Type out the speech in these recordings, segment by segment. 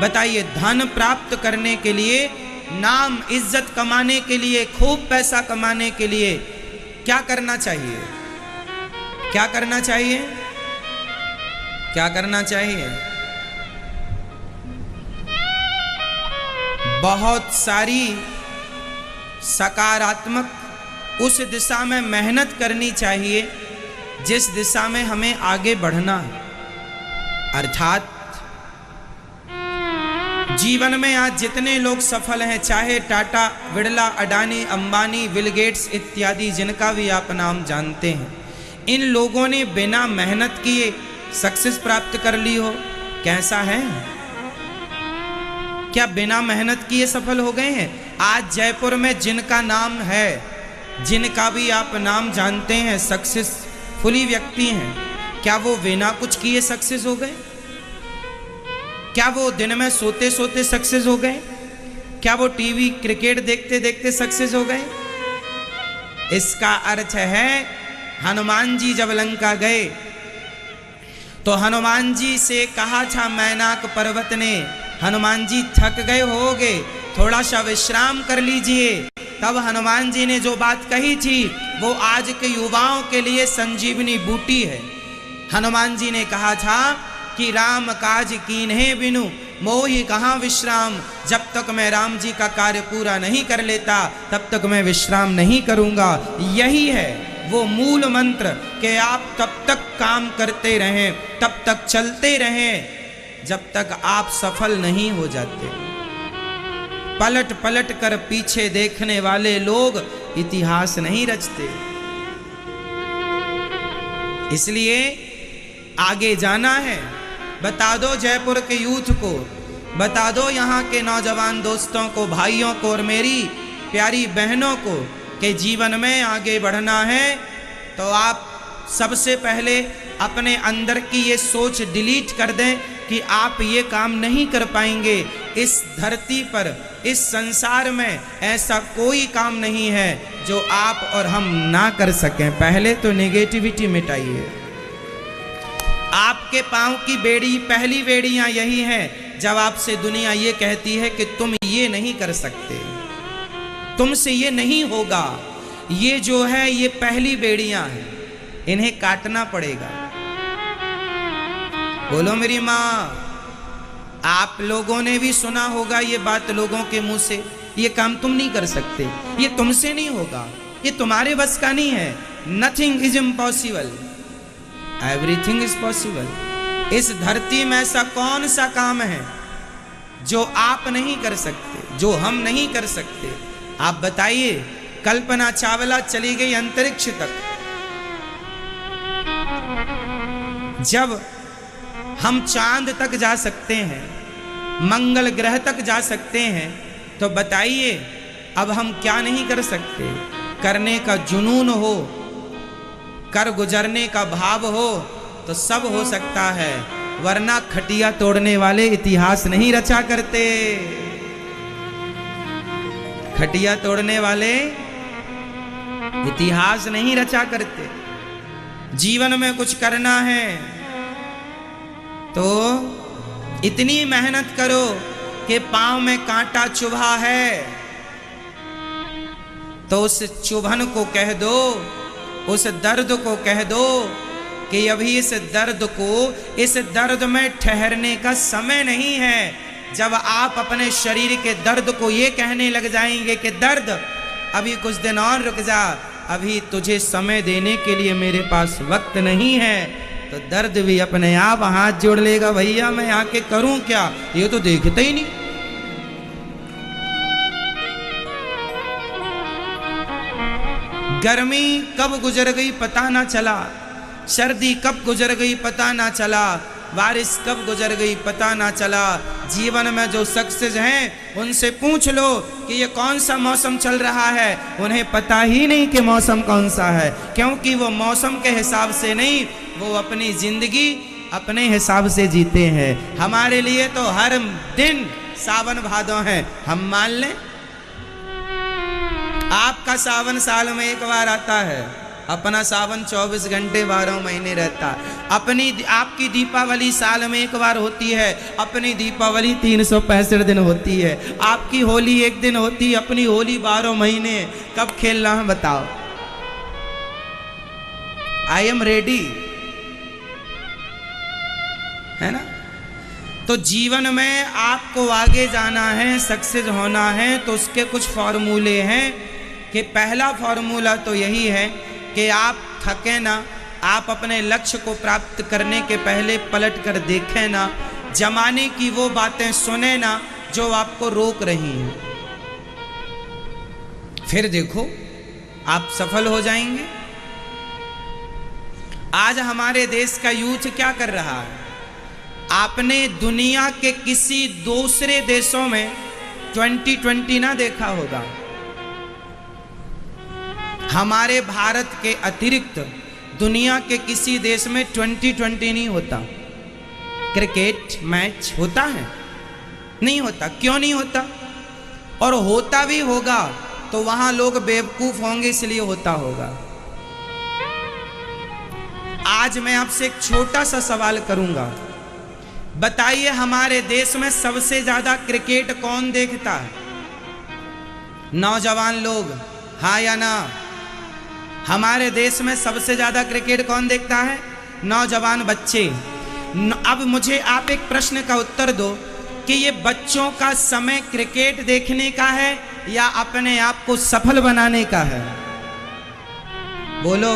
बताइए, धन प्राप्त करने के लिए, नाम इज्जत कमाने के लिए, खूब पैसा कमाने के लिए क्या करना चाहिए? क्या करना चाहिए? क्या करना चाहिए? बहुत सारी सकारात्मक उस दिशा में मेहनत करनी चाहिए जिस दिशा में हमें आगे बढ़ना है। अर्थात जीवन में आज जितने लोग सफल हैं, चाहे टाटा, बिरला, अडानी, अंबानी, बिल गेट्स इत्यादि, जिनका भी आप नाम जानते हैं, इन लोगों ने बिना मेहनत किए सक्सेस प्राप्त कर ली हो? कैसा है? क्या बिना मेहनत किए सफल हो गए हैं? आज जयपुर में जिनका नाम है, जिनका भी आप नाम जानते हैं, सक्सेसफुली व्यक्ति हैं, क्या वो बिना कुछ किए सक्सेस हो गए? क्या वो दिन में सोते सोते सक्सेस हो गए? क्या वो टीवी क्रिकेट देखते देखते सक्सेस हो गए? इसका अर्थ है, हनुमान जी जब लंका गए तो हनुमान जी से कहा था मैनाक पर्वत ने, हनुमान जी थक गए होगे, थोड़ा सा विश्राम कर लीजिए। तब हनुमान जी ने जो बात कही थी वो आज के युवाओं के लिए संजीवनी बूटी है। हनुमान जी ने कहा था कि राम काज कीन्हे बिनु मोहि कहाँ विश्राम, जब तक मैं राम जी का कार्य पूरा नहीं कर लेता तब तक मैं विश्राम नहीं करूंगा। यही है वो मूल मंत्र कि आप तब तक काम करते रहें, तब तक चलते रहें जब तक आप सफल नहीं हो जाते। पलट पलट कर पीछे देखने वाले लोग इतिहास नहीं रचते। इसलिए आगे जाना है। बता दो जयपुर के यूथ को, बता दो यहाँ के नौजवान दोस्तों को, भाइयों को और मेरी प्यारी बहनों को कि जीवन में आगे बढ़ना है तो आप सबसे पहले अपने अंदर की ये सोच डिलीट कर दें कि आप ये काम नहीं कर पाएंगे। इस धरती पर, इस संसार में ऐसा कोई काम नहीं है जो आप और हम ना कर सकें। पहले तो नेगेटिविटी मिटाइए। आपके पांव की बेड़ी, पहली बेड़ियां यही हैं जब आपसे दुनिया ये कहती है कि तुम ये नहीं कर सकते, तुमसे ये नहीं होगा। ये जो है ये पहली बेड़ियां हैं, इन्हें काटना पड़ेगा। बोलो मेरी माँ, आप लोगों ने भी सुना होगा ये बात लोगों के मुंह से, ये काम तुम नहीं कर सकते, ये तुमसे नहीं होगा, ये तुम्हारे बस का नहीं है। Nothing is impossible, everything is possible. इस धरती में ऐसा कौन सा काम है जो आप नहीं कर सकते, जो हम नहीं कर सकते? आप बताइए। कल्पना चावला चली गई अंतरिक्ष तक। जब हम चांद तक जा सकते हैं, मंगल ग्रह तक जा सकते हैं, तो बताइए अब हम क्या नहीं कर सकते? करने का जुनून हो, कर गुजरने का भाव हो तो सब हो सकता है, वरना खटिया तोड़ने वाले इतिहास नहीं रचा करते। खटिया तोड़ने वाले इतिहास नहीं रचा करते। जीवन में कुछ करना है तो इतनी मेहनत करो कि पांव में कांटा चुभा है तो उस चुभन को कह दो, उस दर्द को कह दो कि अभी इस दर्द में ठहरने का समय नहीं है। जब आप अपने शरीर के दर्द को ये कहने लग जाएंगे कि दर्द अभी कुछ दिन और रुक जा, अभी तुझे समय देने के लिए मेरे पास वक्त नहीं है, तो दर्द भी अपने आप हाथ जोड़ लेगा, भैया मैं आके करूं क्या, ये तो देखते ही नहीं। गर्मी कब गुजर गई पता ना चला, सर्दी कब गुजर गई पता ना चला, बारिश कब गुजर गई पता ना चला। जीवन में जो सक्सेस हैं उनसे पूछ लो कि ये कौन सा मौसम चल रहा है, उन्हें पता ही नहीं कि मौसम कौन सा है, क्योंकि वो मौसम के हिसाब से नहीं, वो अपनी जिंदगी अपने हिसाब से जीते हैं। हमारे लिए तो हर दिन सावन भादो है, हम मान लें। आपका सावन साल में एक बार आता है, अपना सावन 24 घंटे 12 महीने रहता है। आपकी दीपावली साल में एक बार होती है, अपनी दीपावली 365 दिन होती है। आपकी होली एक दिन होती है, अपनी होली 12 महीने। कब खेलना है बताओ? आई एम रेडी, है ना? तो जीवन में आपको आगे जाना है, सक्सेस होना है, तो उसके कुछ फॉर्मूले हैं। कि पहला फॉर्मूला तो यही है कि आप थके ना, आप अपने लक्ष्य को प्राप्त करने के पहले पलट कर देखें ना, जमाने की वो बातें सुने ना जो आपको रोक रही हैं। फिर देखो आप सफल हो जाएंगे। आज हमारे देश का यूथ क्या कर रहा है? आपने दुनिया के किसी दूसरे देशों में 2020 ना देखा होगा। हमारे भारत के अतिरिक्त दुनिया के किसी देश में 2020 नहीं होता। क्रिकेट मैच होता है? नहीं होता। क्यों नहीं होता? और होता भी होगा तो वहां लोग बेवकूफ होंगे, इसलिए होता होगा। आज मैं आपसे एक छोटा सा सवाल करूंगा, बताइए हमारे देश में सबसे ज्यादा क्रिकेट कौन देखता है? नौजवान लोग, हाँ या ना? हमारे देश में सबसे ज्यादा क्रिकेट कौन देखता है? नौजवान बच्चे। अब मुझे आप एक प्रश्न का उत्तर दो कि ये बच्चों का समय क्रिकेट देखने का है या अपने आप को सफल बनाने का है? बोलो।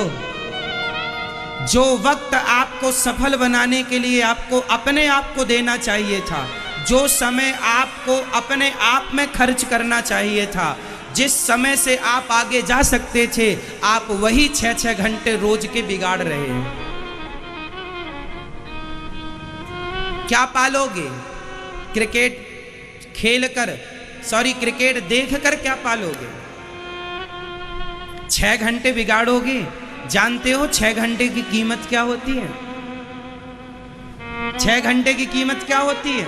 जो वक्त आपको सफल बनाने के लिए आपको अपने आप को देना चाहिए था, जो समय आपको अपने आप में खर्च करना चाहिए था, जिस समय से आप आगे जा सकते थे, आप वही 6-6 घंटे रोज के बिगाड़ रहे हैं। क्या पालोगे? क्रिकेट खेलकर, क्रिकेट देखकर क्या पालोगे? 6 घंटे बिगाड़ोगे। जानते हो 6 घंटे की कीमत क्या होती है? 6 घंटे की कीमत क्या होती है?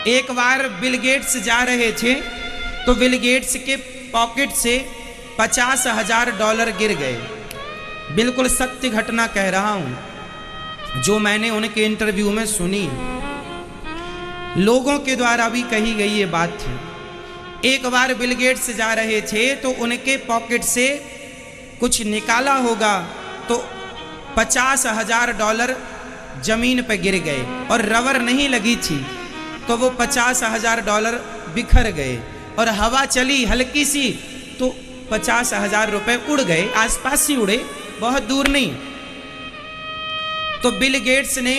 एक बार बिल गेट्स जा रहे थे तो बिल गेट्स के पॉकेट से $50,000 गिर गए। बिल्कुल सत्य घटना कह रहा हूं, जो मैंने उनके इंटरव्यू में सुनी, लोगों के द्वारा भी कही गई ये बात थी। एक बार बिल गेट्स जा रहे थे तो उनके पॉकेट से कुछ निकाला होगा तो $50,000 जमीन पर गिर गए और रबर नहीं लगी थी, तो वो $50,000 बिखर गए और हवा चली हल्की सी तो $50,000 रुपए उड़ गए। आसपास ही उड़े, बहुत दूर नहीं। तो बिल गेट्स ने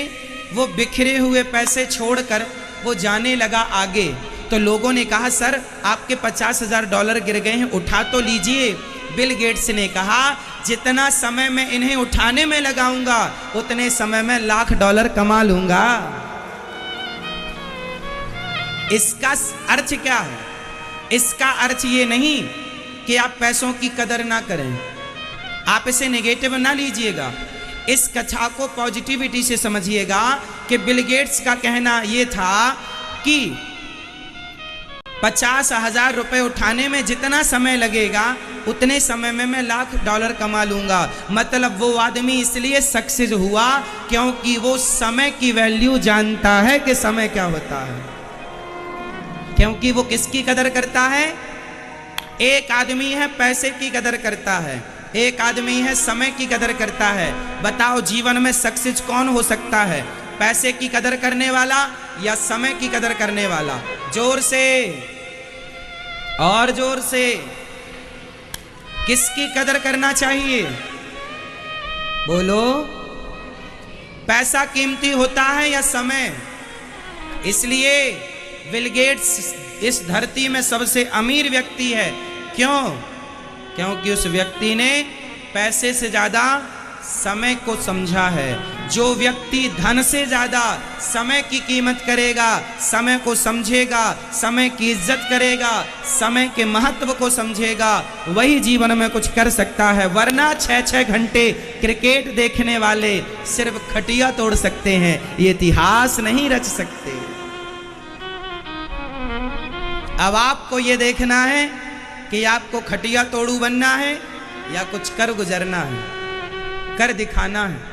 वो बिखरे हुए पैसे छोड़कर वो जाने लगा आगे। तो लोगों ने कहा, सर आपके $50,000 गिर गए हैं, उठा तो लीजिए। बिल गेट्स ने कहा, जितना समय मैं इन्हें उठाने में लगाऊंगा उतने समय में $1,00,000 कमा लूंगा। इसका अर्थ क्या है? इसका अर्थ ये नहीं कि आप पैसों की कदर ना करें, आप इसे नेगेटिव ना लीजिएगा। इस कथा को पॉजिटिविटी से समझिएगा कि बिल गेट्स का कहना यह था कि $50,000 रुपए उठाने में जितना समय लगेगा उतने समय में मैं $1,00,000 कमा लूंगा। मतलब वो आदमी इसलिए सक्सेस हुआ क्योंकि वो समय की वैल्यू जानता है कि समय क्या होता है, क्योंकि वो किसकी कदर करता है? एक आदमी है पैसे की कदर करता है, एक आदमी है समय की कदर करता है। बताओ जीवन में सक्सेस कौन हो सकता है? पैसे की कदर करने वाला या समय की कदर करने वाला? जोर से और जोर से, किसकी कदर करना चाहिए? बोलो। पैसा कीमती होता है या समय? इसलिए बिल गेट्स इस धरती में सबसे अमीर व्यक्ति है। क्यों? क्योंकि उस व्यक्ति ने पैसे से ज्यादा समय को समझा है। जो व्यक्ति धन से ज्यादा समय की कीमत करेगा, समय को समझेगा, समय की इज्जत करेगा, समय के महत्व को समझेगा, वही जीवन में कुछ कर सकता है। वरना 6-6 घंटे क्रिकेट देखने वाले सिर्फ खटिया तोड़ सकते हैं, ये इतिहास नहीं रच सकते। अब आपको ये देखना है कि आपको खटिया तोड़ू बनना है या कुछ कर गुजरना है, कर दिखाना है।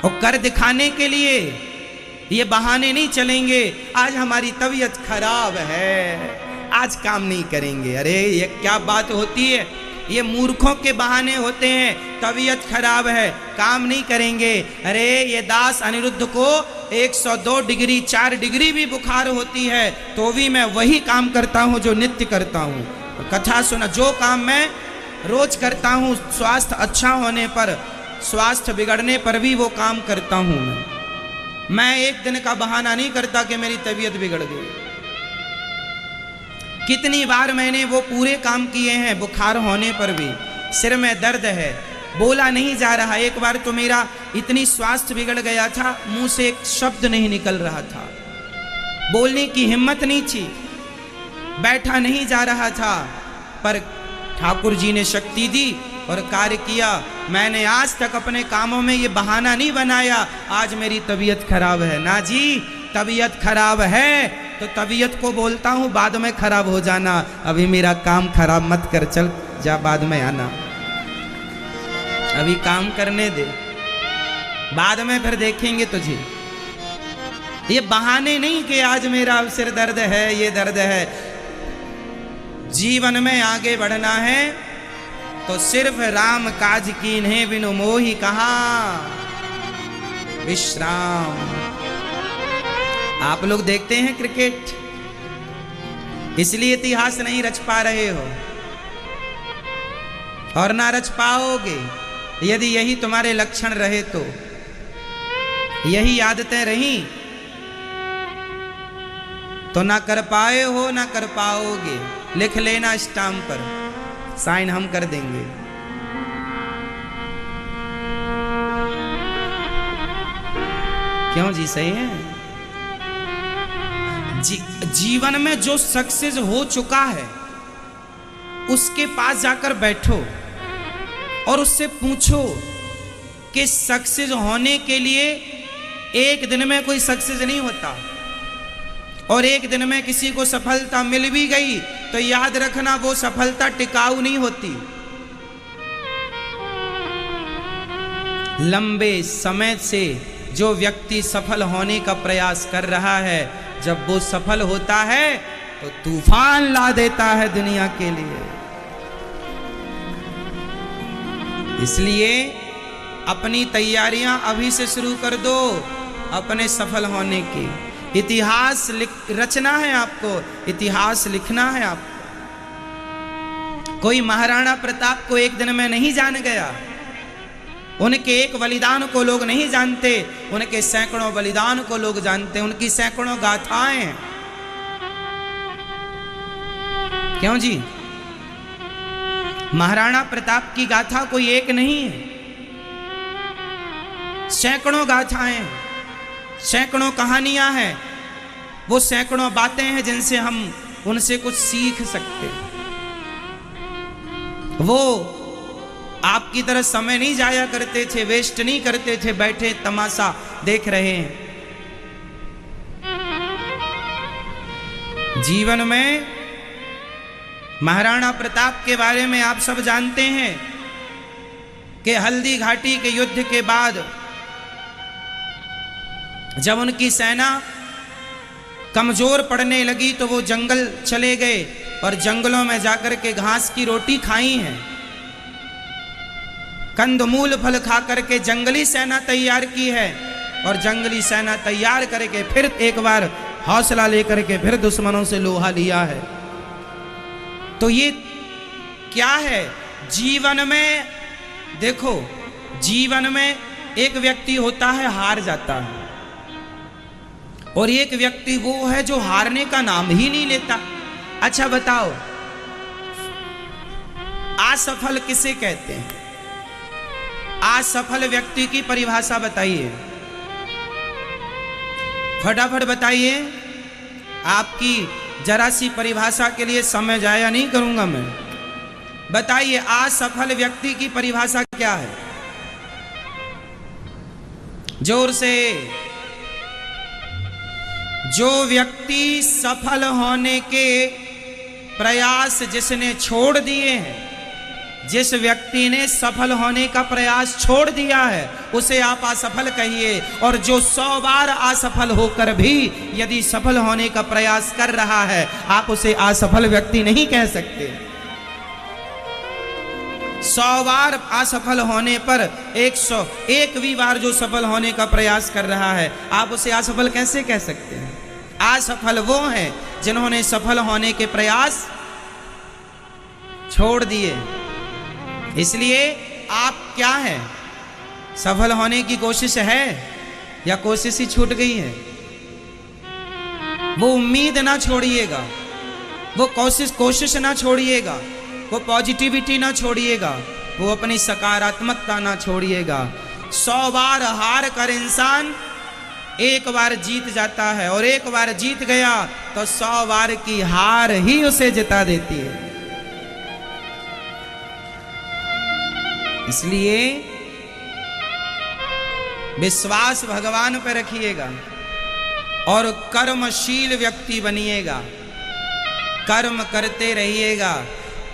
और कर दिखाने के लिए ये बहाने नहीं चलेंगे। आज हमारी तबीयत खराब है, आज काम नहीं करेंगे। अरे ये क्या बात होती है? ये मूर्खों के बहाने होते हैं। तबीयत खराब है, काम नहीं करेंगे। अरे ये दास अनिरुद्ध को 102 डिग्री 4 डिग्री भी बुखार होती है तो भी मैं वही काम करता हूँ जो नित्य करता हूँ। कथा सुना, जो काम मैं रोज करता हूँ, स्वास्थ्य अच्छा होने पर, स्वास्थ्य बिगड़ने पर भी वो काम करता हूँ। मैं एक दिन का बहाना नहीं करता कि मेरी तबीयत बिगड़ गई। कितनी बार मैंने वो पूरे काम किए हैं बुखार होने पर भी। सिर में दर्द है, बोला नहीं जा रहा। एक बार तो मेरा इतनी स्वास्थ्य बिगड़ गया था, मुंह से एक शब्द नहीं निकल रहा था, बोलने की हिम्मत नहीं थी, बैठा नहीं जा रहा था। पर ठाकुर जी ने शक्ति दी और कार्य किया। मैंने आज तक अपने कामों में ये बहाना नहीं बनाया आज मेरी तबीयत खराब है। ना जी, तबीयत खराब है तो तबीयत को बोलता हूँ बाद में खराब हो जाना, अभी मेरा काम खराब मत कर, चल जा बाद में आना, अभी काम करने दे, बाद में फिर देखेंगे तुझे। ये बहाने नहीं कि आज मेरा सिर दर्द है, ये दर्द है। जीवन में आगे बढ़ना है तो सिर्फ राम काज कीन्हे बिनु मोहि कहा विश्राम। आप लोग देखते हैं क्रिकेट, इसलिए इतिहास नहीं रच पा रहे हो और ना रच पाओगे। यदि यही तुम्हारे लक्षण रहे तो, यही आदतें रही तो ना कर पाए हो ना कर पाओगे। लिख लेना स्टाम्प पर, साइन हम कर देंगे। क्यों जी? सही है। जीवन में जो सक्सेस हो चुका है उसके पास जाकर बैठो और उससे पूछो कि सक्सेस होने के लिए एक दिन में कोई सक्सेस नहीं होता, और एक दिन में किसी को सफलता मिल भी गई तो याद रखना वो सफलता टिकाऊ नहीं होती। लंबे समय से जो व्यक्ति सफल होने का प्रयास कर रहा है, जब वो सफल होता है तो तूफान ला देता है दुनिया के लिए। इसलिए अपनी तैयारियां अभी से शुरू कर दो अपने सफल होने की। इतिहास रचना है आपको, इतिहास लिखना है आपको। कोई महाराणा प्रताप को एक दिन में नहीं जान गया, उनके एक बलिदान को लोग नहीं जानते, उनके सैकड़ों बलिदान को लोग जानते, उनकी सैकड़ों गाथाएं हैं। क्यों जी? महाराणा प्रताप की गाथा कोई एक नहीं है, सैकड़ों गाथाएं, सैकड़ों कहानियां हैं। वो सैकड़ों बातें हैं जिनसे हम उनसे कुछ सीख सकते। वो आपकी तरह समय नहीं जाया करते थे, वेस्ट नहीं करते थे, बैठे तमाशा देख रहे हैं। जीवन में महाराणा प्रताप के बारे में आप सब जानते हैं कि हल्दी घाटी के युद्ध के बाद जब उनकी सेना कमजोर पड़ने लगी तो वो जंगल चले गए और जंगलों में जाकर के घास की रोटी खाई है, कंदमूल फल खा करके जंगली सेना तैयार की है, और जंगली सेना तैयार करके फिर एक बार हौसला लेकर के फिर दुश्मनों से लोहा लिया है। तो ये क्या है? जीवन में देखो, जीवन में एक व्यक्ति होता है हार जाता है, और एक व्यक्ति वो है जो हारने का नाम ही नहीं लेता। अच्छा बताओ, असफल किसे कहते हैं? असफल व्यक्ति की परिभाषा बताइए, फटाफट बताइए। आपकी जरा सी परिभाषा के लिए समय जाया नहीं करूंगा मैं। बताइए, असफल व्यक्ति की परिभाषा क्या है? जोर से। जो व्यक्ति सफल होने के प्रयास जिसने छोड़ दिए हैं, जिस व्यक्ति ने सफल होने का प्रयास छोड़ दिया है उसे आप असफल कहिए, और जो 100 बार असफल होकर भी यदि सफल होने का प्रयास कर रहा है आप उसे असफल व्यक्ति नहीं कह सकते। 100 बार असफल होने पर 101वीं बार जो सफल होने का प्रयास कर रहा है आप उसे असफल कैसे कह सकते हैं? असफल वो हैं जिन्होंने सफल होने के प्रयास छोड़ दिए। इसलिए आप क्या हैं? सफल होने की कोशिश है या कोशिश ही छूट गई है? वो उम्मीद ना छोड़िएगा, वो कोशिश ना छोड़िएगा, वो पॉजिटिविटी ना छोड़िएगा, वो अपनी सकारात्मकता ना छोड़िएगा। 100 बार हार कर इंसान एक बार जीत जाता है, और एक बार जीत गया तो 100 बार की हार ही उसे जिता देती है। इसलिए विश्वास भगवान पर रखिएगा और कर्मशील व्यक्ति बनिएगा, कर्म करते रहिएगा।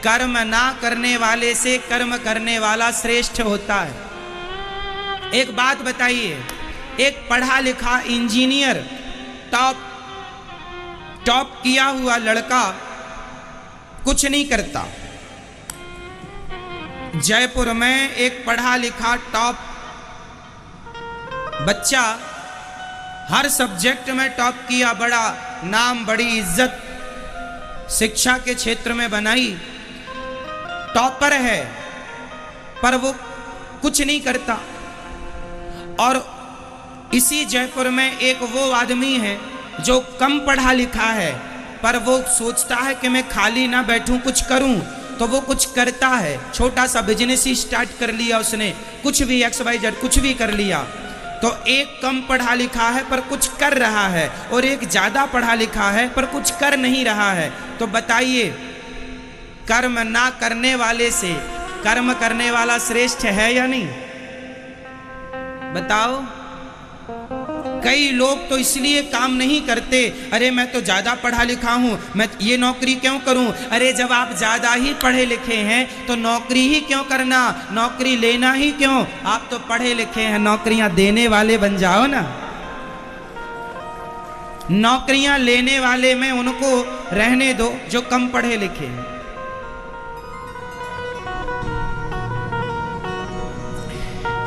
कर्म ना करने वाले से कर्म करने वाला श्रेष्ठ होता है। एक बात बताइए, एक पढ़ा लिखा इंजीनियर टॉप किया हुआ लड़का कुछ नहीं करता। जयपुर में एक पढ़ा लिखा टॉप बच्चा हर सब्जेक्ट में टॉप किया, बड़ा नाम बड़ी इज्जत शिक्षा के क्षेत्र में बनाई, टॉपर है, पर वो कुछ नहीं करता। और इसी जयपुर में एक वो आदमी है जो कम पढ़ा लिखा है पर वो सोचता है कि मैं खाली ना बैठूं, कुछ करूं, तो वो कुछ करता है। छोटा सा बिजनेस ही स्टार्ट कर लिया उसने, कुछ भी XYZ कुछ भी कर लिया। तो एक कम पढ़ा लिखा है पर कुछ कर रहा है, और एक ज्यादा पढ़ा लिखा है पर कुछ कर नहीं रहा है। तो बताइए, कर्म ना करने वाले से कर्म करने वाला श्रेष्ठ है या नहीं? बताओ। कई लोग तो इसलिए काम नहीं करते, अरे मैं तो ज्यादा पढ़ा लिखा हूं, मैं ये नौकरी क्यों करूं? अरे जब आप ज्यादा ही पढ़े लिखे हैं तो नौकरी ही क्यों करना, नौकरी लेना ही क्यों? आप तो पढ़े लिखे हैं, नौकरियां देने वाले बन जाओ ना। नौकरियां लेने वाले में उनको रहने दो जो कम पढ़े लिखे हैं।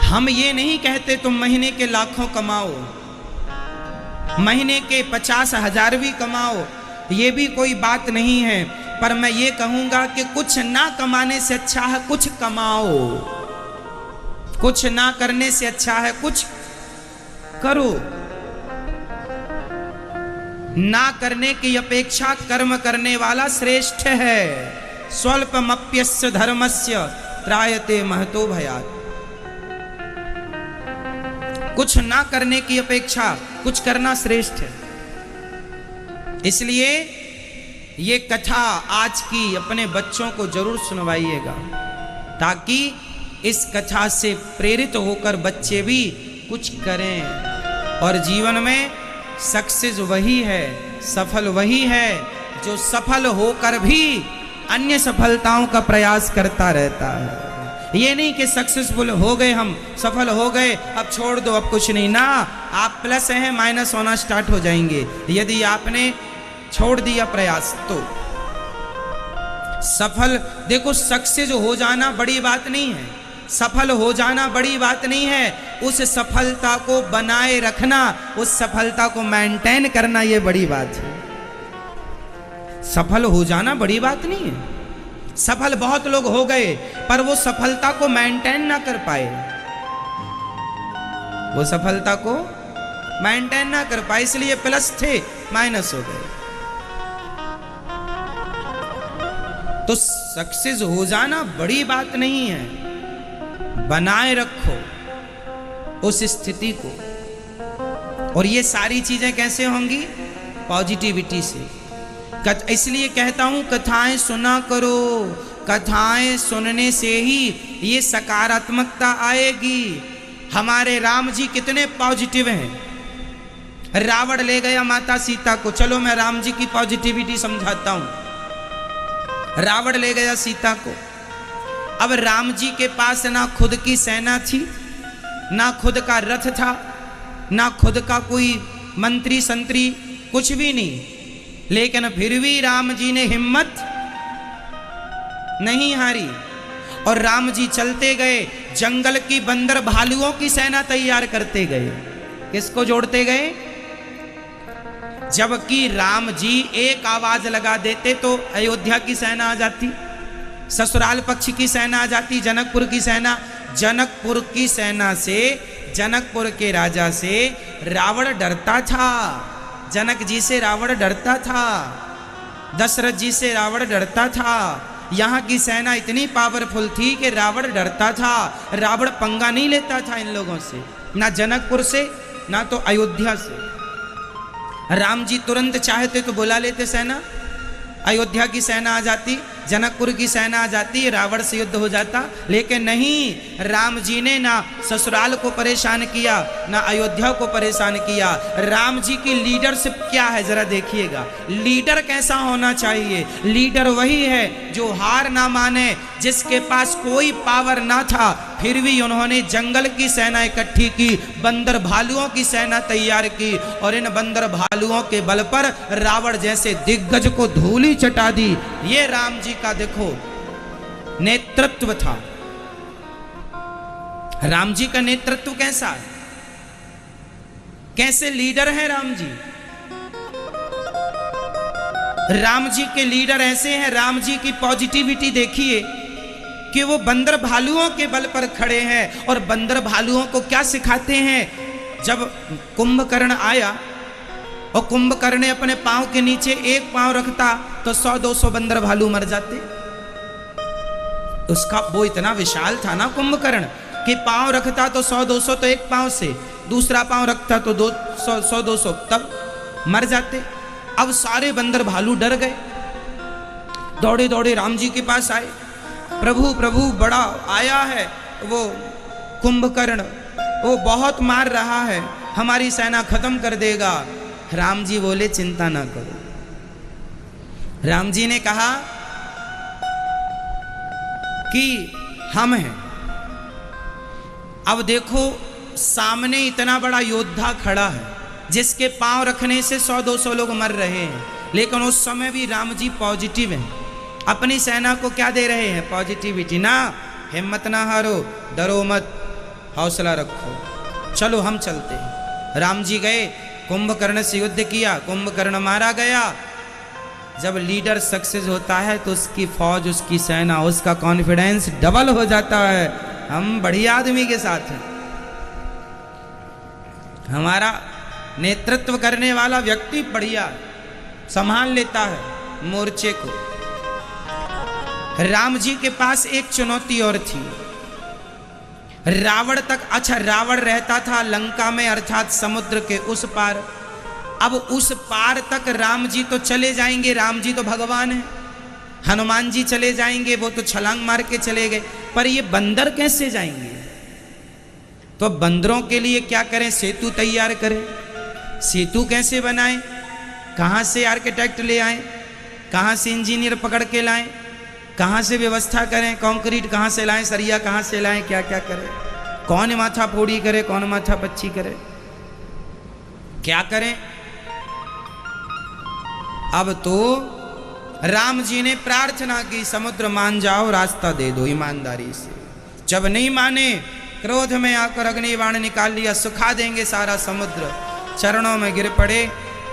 हम ये नहीं कहते तुम महीने के लाखों कमाओ, महीने के 50,000 भी कमाओ, ये भी कोई बात नहीं है। पर मैं ये कहूंगा कि कुछ ना कमाने से अच्छा है कुछ कमाओ, कुछ ना करने से अच्छा है कुछ करो। ना करने की अपेक्षा कर्म करने वाला श्रेष्ठ है। स्वल्पमप्यस्य धर्मस्य त्रायते महतो भयात्। कुछ ना करने की अपेक्षा कुछ करना श्रेष्ठ है। इसलिए ये कथा आज की अपने बच्चों को जरूर सुनवाइएगा, ताकि इस कथा से प्रेरित होकर बच्चे भी कुछ करें। और जीवन में सक्सेस वही है, सफल वही है जो सफल होकर भी अन्य सफलताओं का प्रयास करता रहता है। ये नहीं कि सक्सेसफुल हो गए, हम सफल हो गए, अब छोड़ दो, अब कुछ नहीं ना। आप प्लस हैं, माइनस होना स्टार्ट हो जाएंगे यदि आपने छोड़ दिया प्रयास। तो सफल, देखो सक्सेस हो जाना बड़ी बात नहीं है, सफल हो जाना बड़ी बात नहीं है, उस सफलता को बनाए रखना, उस सफलता को मेंटेन करना, ये बड़ी बात है। सफल हो जाना बड़ी बात नहीं है। सफल बहुत लोग हो गए पर वो सफलता को मेंटेन ना कर पाए, वो सफलता को मेंटेन ना कर पाए, इसलिए प्लस थे माइनस हो गए। तो सक्सेस हो जाना बड़ी बात नहीं है, बनाए रखो उस स्थिति को। और ये सारी चीजें कैसे होंगी? पॉजिटिविटी से। इसलिए कहता हूं कथाएं सुना करो, कथाएं सुनने से ही ये सकारात्मकता आएगी। हमारे राम जी कितने पॉजिटिव हैं। रावण ले गया माता सीता को, चलो मैं राम जी की पॉजिटिविटी समझाता हूं। रावण ले गया सीता को, अब राम जी के पास ना खुद की सेना थी, ना खुद का रथ था, ना खुद का कोई मंत्री संतरी, कुछ भी नहीं, लेकिन फिर भी राम जी ने हिम्मत नहीं हारी और राम जी चलते गए, जंगल की बंदर भालुओं की सेना तैयार करते गए। किसको जोड़ते गए? जबकि राम जी एक आवाज लगा देते तो अयोध्या की सेना आ जाती, ससुराल पक्ष की सेना आ जाती, जनकपुर की सेना। जनकपुर की सेना से, जनकपुर के राजा से रावण डरता था, जनक जी से रावण डरता था, दशरथ जी से रावण डरता था। यहाँ की सेना इतनी पावरफुल थी कि रावण डरता था। रावण पंगा नहीं लेता था इन लोगों से, ना जनकपुर से ना तो अयोध्या से। राम जी तुरंत चाहते तो बुला लेते सेना, अयोध्या की सेना आ जाती, जनकपुर की सेना आ जाती, रावण से युद्ध हो जाता। लेकिन नहीं, राम जी ने ना ससुराल को परेशान किया, ना अयोध्या को परेशान किया। राम जी की लीडरशिप क्या है जरा देखिएगा। लीडर कैसा होना चाहिए? लीडर वही है जो हार ना माने, जिसके पास कोई पावर ना था फिर भी उन्होंने जंगल की सेना इकट्ठी की, बंदर भालुओं की सेना तैयार की और इन बंदर भालुओं के बल पर रावण जैसे दिग्गज को धूली चटा दी। ये राम जी का देखो नेतृत्व था। राम जी का नेतृत्व कैसा है? कैसे लीडर है राम जी? राम जी के लीडर ऐसे हैं, राम जी की पॉजिटिविटी देखिए कि वो बंदर भालुओं के बल पर खड़े हैं और बंदर भालुओं को क्या सिखाते हैं। जब कुंभकर्ण आया और कुंभकर्ण ने अपने पांव के नीचे एक पांव रखता तो 100-200 बंदर भालू मर जाते। उसका वो इतना विशाल था ना कुंभकर्ण कि पांव रखता तो 100-200 तो एक पांव से, दूसरा पांव रखता तो 100-200 तब मर जाते। अब सारे बंदर भालू डर गए, दौड़े दौड़े राम जी के पास आए। प्रभु प्रभु, बड़ा आया है वो कुंभकर्ण, वो बहुत मार रहा है, हमारी सेना खत्म कर देगा। राम जी बोले चिंता ना करो। राम जी ने कहा कि हम हैं। अब देखो सामने इतना बड़ा योद्धा खड़ा है जिसके पांव रखने से 100-200 लोग मर रहे हैं, लेकिन उस समय भी राम जी पॉजिटिव हैं। अपनी सेना को क्या दे रहे हैं? पॉजिटिविटी। ना, हिम्मत ना हारो, डरो मत, हौसला रखो, चलो हम चलते हैं। राम जी गए, कुंभकर्ण से युद्ध किया, कुंभकर्ण मारा गया। जब लीडर सक्सेस होता है तो उसकी फौज, उसकी सेना, उसका कॉन्फिडेंस डबल हो जाता है। हम बढ़िया आदमी के साथ हैं, हमारा नेतृत्व करने वाला व्यक्ति बढ़िया संभाल लेता है मोर्चे को। राम जी के पास एक चुनौती और थी। रावण तक, अच्छा रावण रहता था लंका में अर्थात समुद्र के उस पार। अब उस पार तक राम जी तो चले जाएंगे, राम जी तो भगवान है। हनुमान जी चले जाएंगे, वो तो छलांग मार के चले गए, पर ये बंदर कैसे जाएंगे? तो बंदरों के लिए क्या करें? सेतु तैयार करें। सेतु कैसे बनाएं? कहां से आर्किटेक्ट ले आए, कहां से इंजीनियर पकड़ के लाएं, कहां से व्यवस्था करें, कंक्रीट कहां से लाएं, सरिया कहां से लाएं, क्या क्या करें, कौन माथा फोड़ी करे, कौन माथा पच्ची करे, क्या करें? अब तो राम जी ने प्रार्थना की, समुद्र मान जाओ, रास्ता दे दो ईमानदारी से। जब नहीं माने, क्रोध में आकर अग्निबाण निकाल लिया, सुखा देंगे सारा समुद्र। चरणों में गिर पड़े,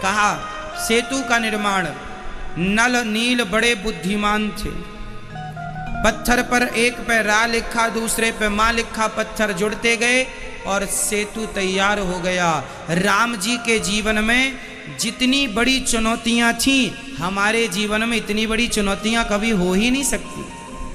कहा सेतु का निर्माण। नल नील बड़े बुद्धिमान थे। पत्थर पर एक पे रा लिखा, दूसरे पे मां लिखा, पत्थर जुड़ते गए और सेतु तैयार हो गया। राम जी के जीवन में जितनी बड़ी चुनौतियां थी, हमारे जीवन में इतनी बड़ी चुनौतियां कभी हो ही नहीं सकती।